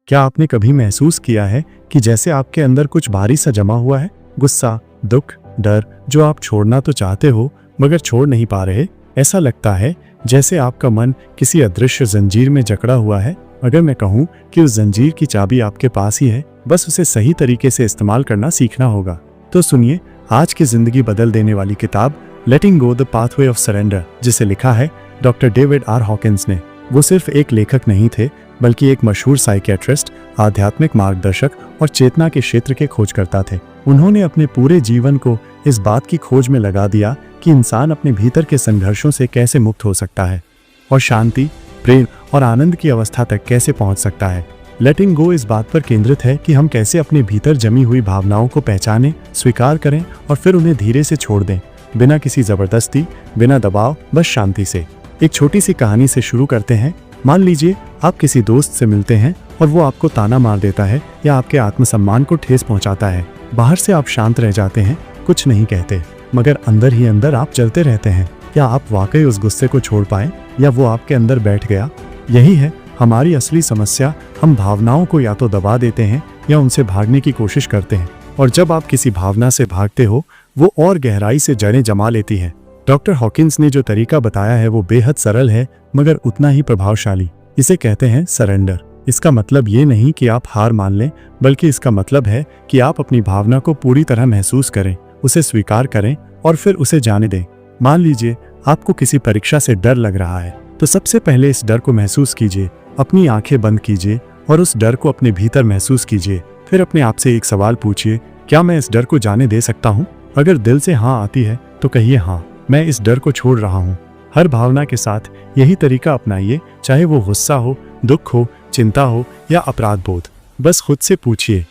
क्या आपने कभी महसूस किया है कि जैसे आपके अंदर कुछ भारी सा जमा हुआ है, गुस्सा, दुख, डर, जो आप छोड़ना तो चाहते हो मगर छोड़ नहीं पा रहे? ऐसा लगता है जैसे आपका मन किसी अदृश्य जंजीर में जकड़ा हुआ है। अगर मैं कहूँ कि उस जंजीर की चाबी आपके पास ही है, बस उसे सही तरीके से इस्तेमाल करना सीखना होगा। तो सुनिए आज की जिंदगी बदल देने वाली किताब letting go the pathway of surrender, जिसे लिखा है डॉक्टर डेविड आर हॉकिंस ने। वो सिर्फ एक लेखक नहीं थे, बल्कि एक मशहूर साइकियाट्रिस्ट, आध्यात्मिक मार्गदर्शक और चेतना के क्षेत्र के खोजकर्ता थे। उन्होंने अपने पूरे जीवन को इस बात की खोज में लगा दिया कि इंसान अपने भीतर के संघर्षों से कैसे मुक्त हो सकता है और शांति, प्रेम और आनंद की अवस्था तक कैसे पहुंच सकता है। लेटिंग गो इस बात पर केंद्रित है कि हम कैसे अपने भीतर जमी हुई भावनाओं को पहचानें, स्वीकार करें और फिर उन्हें धीरे से छोड़ दें, बिना किसी जबरदस्ती, बिना दबाव, बस शांति से। एक छोटी सी कहानी से शुरू करते हैं। मान लीजिए आप किसी दोस्त से मिलते हैं और वो आपको ताना मार देता है या आपके आत्मसम्मान को ठेस पहुंचाता है। बाहर से आप शांत रह जाते हैं, कुछ नहीं कहते, मगर अंदर ही अंदर आप जलते रहते हैं। क्या आप वाकई उस गुस्से को छोड़ पाए या वो आपके अंदर बैठ गया? यही है हमारी असली समस्या। हम भावनाओं को या तो दबा देते हैं या उनसे भागने की कोशिश करते हैं, और जब आप किसी भावना से भागते हो वो और गहराई से जड़ें जमा लेती है। डॉक्टर हॉकिंस ने जो तरीका बताया है वो बेहद सरल है मगर उतना ही प्रभावशाली। इसे कहते हैं सरेंडर। इसका मतलब ये नहीं कि आप हार मान लें, बल्कि इसका मतलब है कि आप अपनी भावना को पूरी तरह महसूस करें, उसे स्वीकार करें और फिर उसे जाने दें। मान लीजिए आपको किसी परीक्षा से डर लग रहा है, तो सबसे पहले इस डर को महसूस कीजिए। अपनी आंखें बंद कीजिए और उस डर को अपने भीतर महसूस कीजिए। फिर अपने आप से एक सवाल पूछिए, क्या मैं इस डर को जाने दे सकता हूँ? अगर दिल से हाँ आती है तो कहिए, हाँ, मैं इस डर को छोड़ रहा हूँ। हर भावना के साथ यही तरीका अपनाइए, चाहे वो गुस्सा हो, दुख हो, चिंता हो या अपराध बोध। बस खुद से पूछिए,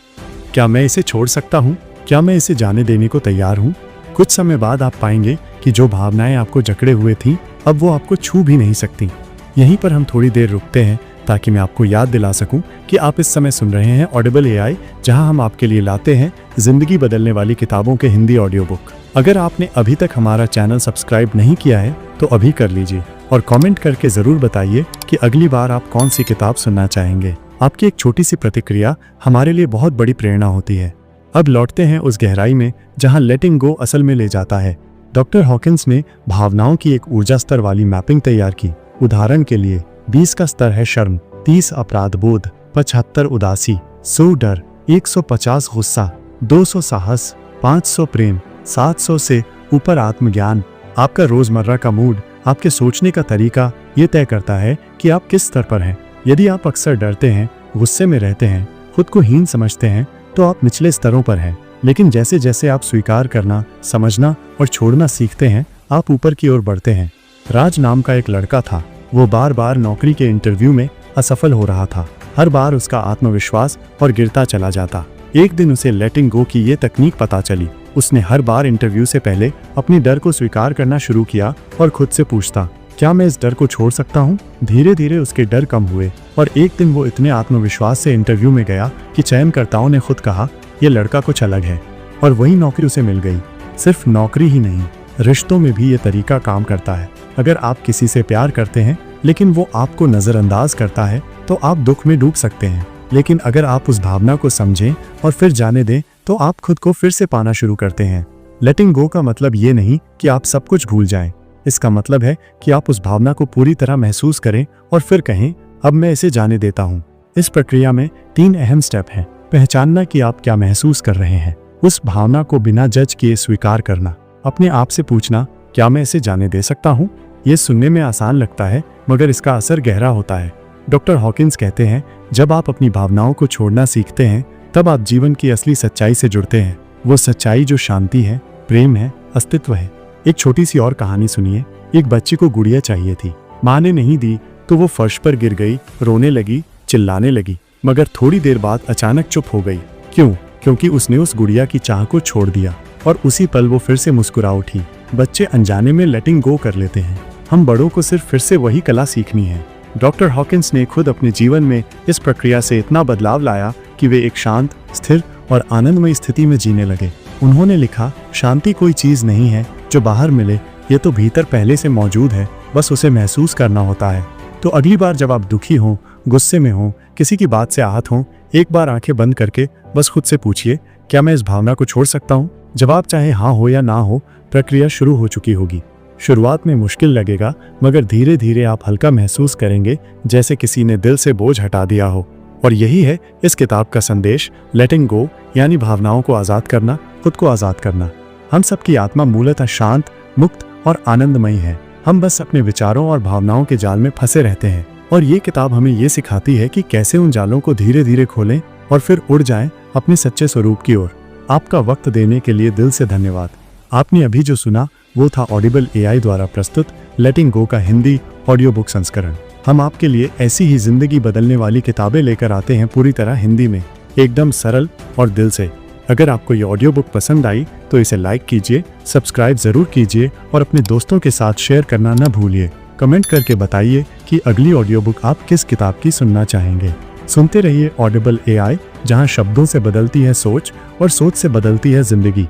क्या मैं इसे छोड़ सकता हूँ? क्या मैं इसे जाने देने को तैयार हूँ? कुछ समय बाद आप पाएंगे कि जो भावनाएं आपको जकड़े हुए थीं, अब वो आपको छू भी नहीं सकती। यहीं पर हम थोड़ी देर रुकते हैं ताकि मैं आपको याद दिला सकूं कि आप इस समय सुन रहे हैं ऑडिबल एआई, जहां हम आपके लिए लाते हैं जिंदगी बदलने वाली किताबों के हिंदी ऑडियो बुक। अगर आपने अभी तक हमारा चैनल सब्सक्राइब नहीं किया है तो अभी कर लीजिए और कमेंट करके जरूर बताइए कि अगली बार आप कौन सी किताब सुनना चाहेंगे। आपकी एक छोटी सी प्रतिक्रिया हमारे लिए बहुत बड़ी प्रेरणा होती है। अब लौटते हैं उस गहराई में जहां लेटिंग गो असल में ले जाता है। डॉक्टर हॉकिंस ने भावनाओं की एक ऊर्जा स्तर वाली मैपिंग तैयार की। उदाहरण के लिए 20 का स्तर है शर्म, 30 अपराध बोध, 75 उदासी, 100 डर, 150 गुस्सा, 200 साहस, 500 प्रेम, 700 से ऊपर आत्मज्ञान। आपका रोजमर्रा का मूड, आपके सोचने का तरीका ये तय करता है कि आप किस स्तर पर हैं। यदि आप अक्सर डरते हैं, गुस्से में रहते हैं, खुद को हीन समझते हैं, तो आप निचले स्तरों पर हैं। लेकिन जैसे जैसे आप स्वीकार करना, समझना और छोड़ना सीखते हैं, आप ऊपर की ओर बढ़ते हैं। राज नाम का एक लड़का था। वो बार बार नौकरी के इंटरव्यू में असफल हो रहा था। हर बार उसका आत्मविश्वास और गिरता चला जाता। एक दिन उसे लेटिंग गो की ये तकनीक पता चली। उसने हर बार इंटरव्यू से पहले अपनी डर को स्वीकार करना शुरू किया और खुद से पूछता, क्या मैं इस डर को छोड़ सकता हूँ? धीरे धीरे उसके डर कम हुए और एक दिन वो इतने आत्मविश्वास से इंटरव्यू में गया कि चयनकर्ताओं ने खुद कहा, ये लड़का कुछ अलग है, और वही नौकरी उसे मिल गई। सिर्फ नौकरी ही नहीं, रिश्तों में भी ये तरीका काम करता है। अगर आप किसी से प्यार करते हैं लेकिन वो आपको नजरअंदाज करता है तो आप दुख में डूब सकते हैं। लेकिन अगर आप उस भावना को समझें और फिर जाने दें तो आप खुद को फिर से पाना शुरू करते हैं। लेटिंग गो का मतलब ये नहीं कि आप सब कुछ भूल जाएं। इसका मतलब है कि आप उस भावना को पूरी तरह महसूस करें और फिर कहें, अब मैं इसे जाने देता हूँ। इस प्रक्रिया में 3 अहम स्टेप हैं। पहचानना कि आप क्या महसूस कर रहे हैं, उस भावना को बिना जज किए स्वीकार करना, अपने आप से पूछना, क्या मैं इसे जाने दे सकता हूँ? ये सुनने में आसान लगता है मगर इसका असर गहरा होता है। डॉक्टर हॉकिंस कहते हैं, जब आप अपनी भावनाओं को छोड़ना सीखते हैं तब आप जीवन की असली सच्चाई से जुड़ते हैं। वो सच्चाई जो शांति है, प्रेम है, अस्तित्व है। एक छोटी सी और कहानी सुनिए। एक बच्ची को गुड़िया चाहिए थी। माँ ने नहीं दी तो वो फर्श पर गिर गई, रोने लगी, चिल्लाने लगी, मगर थोड़ी देर बाद अचानक चुप हो गई। क्यों? क्योंकि उसने उस गुड़िया की चाह को छोड़ दिया और उसी पल वो फिर से मुस्कुरा उठी। बच्चे अनजाने में लेटिंग गो कर लेते हैं। हम बड़ों को सिर्फ फिर से वही कला सीखनी है। डॉक्टर हॉकिंस ने खुद अपने जीवन में इस प्रक्रिया से इतना बदलाव लाया कि वे एक शांत, स्थिर और आनंदमय स्थिति में जीने लगे। उन्होंने लिखा, शांति कोई चीज नहीं है जो बाहर मिले, ये तो भीतर पहले से मौजूद है, बस उसे महसूस करना होता है। तो अगली बार जब आप दुखी हों, गुस्से में हों, किसी की बात से आहत हों, एक बार आंखें बंद करके बस खुद से पूछिए, क्या मैं इस भावना को छोड़ सकता हूँ? जवाब चाहे हाँ हो या ना हो, प्रक्रिया शुरू हो चुकी होगी। शुरुआत में मुश्किल लगेगा, मगर धीरे धीरे आप हल्का महसूस करेंगे, जैसे किसी ने दिल से बोझ हटा दिया हो। और यही है इस किताब का संदेश, लेटिंग गो, यानी भावनाओं को आज़ाद करना, खुद को आज़ाद करना। हम सबकी आत्मा मूलतः शांत, मुक्त और आनंदमयी है। हम बस अपने विचारों और भावनाओं के जाल में फंसे रहते हैं। और ये किताब हमें ये सिखाती है कि कैसे उन जालों को धीरे धीरे खोलें और फिर उड़ जाएं अपने सच्चे स्वरूप की ओर। आपका वक्त देने के लिए दिल से धन्यवाद। आपने अभी जो सुना वो था ऑडिबल AI द्वारा प्रस्तुत लेटिंग गो का हिंदी ऑडियो बुक संस्करण। हम आपके लिए ऐसी ही जिंदगी बदलने वाली किताबें लेकर आते हैं, पूरी तरह हिंदी में, एकदम सरल और दिल से। अगर आपको ये ऑडियो बुक पसंद आई तो इसे लाइक कीजिए, सब्सक्राइब जरूर कीजिए और अपने दोस्तों के साथ शेयर करना न भूलिए। कमेंट करके बताइए कि अगली ऑडियो बुक आप किस किताब की सुनना चाहेंगे। सुनते रहिए ऑडिबल AI, जहां शब्दों से बदलती है सोच और सोच से बदलती है जिंदगी।